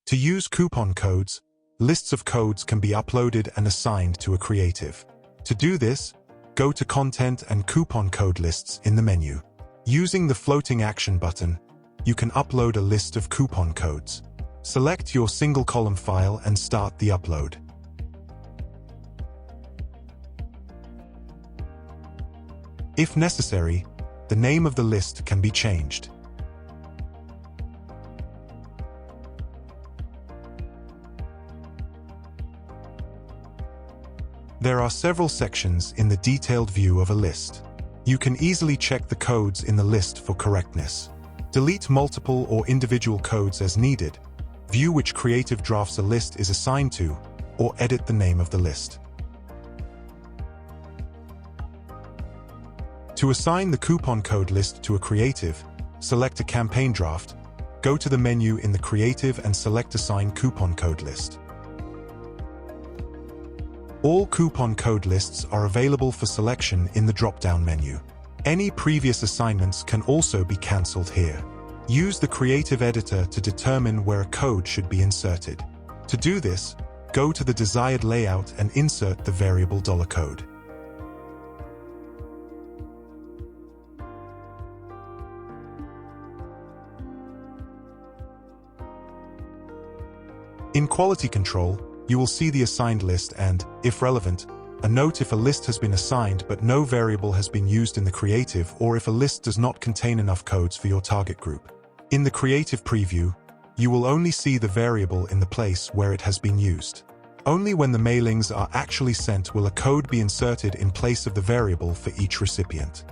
To use coupon codes, lists of codes can be uploaded and assigned to a creative. To do this, go to Content and Coupon Code Lists in the menu. Using the floating action button, you can upload a list of coupon codes. Select your single-column file and start the upload. If necessary, the name of the list can be changed. There are several sections in the detailed view of a list. You can easily check the codes in the list for correctness. Delete multiple or individual codes as needed, view which creative drafts a list is assigned to, or edit the name of the list. To assign the coupon code list to a creative, select a campaign draft, go to the menu in the Creative and select Assign Coupon Code List. All coupon code lists are available for selection in the drop-down menu. Any previous assignments can also be cancelled here. Use the Creative Editor to determine where a code should be inserted. To do this, go to the desired layout and insert the variable $code. In Quality Control, you will see the assigned list and, if relevant, a note if a list has been assigned but no variable has been used in the creative, or if a list does not contain enough codes for your target group. In the creative preview, you will only see the variable in the place where it has been used. Only when the mailings are actually sent will a code be inserted in place of the variable for each recipient.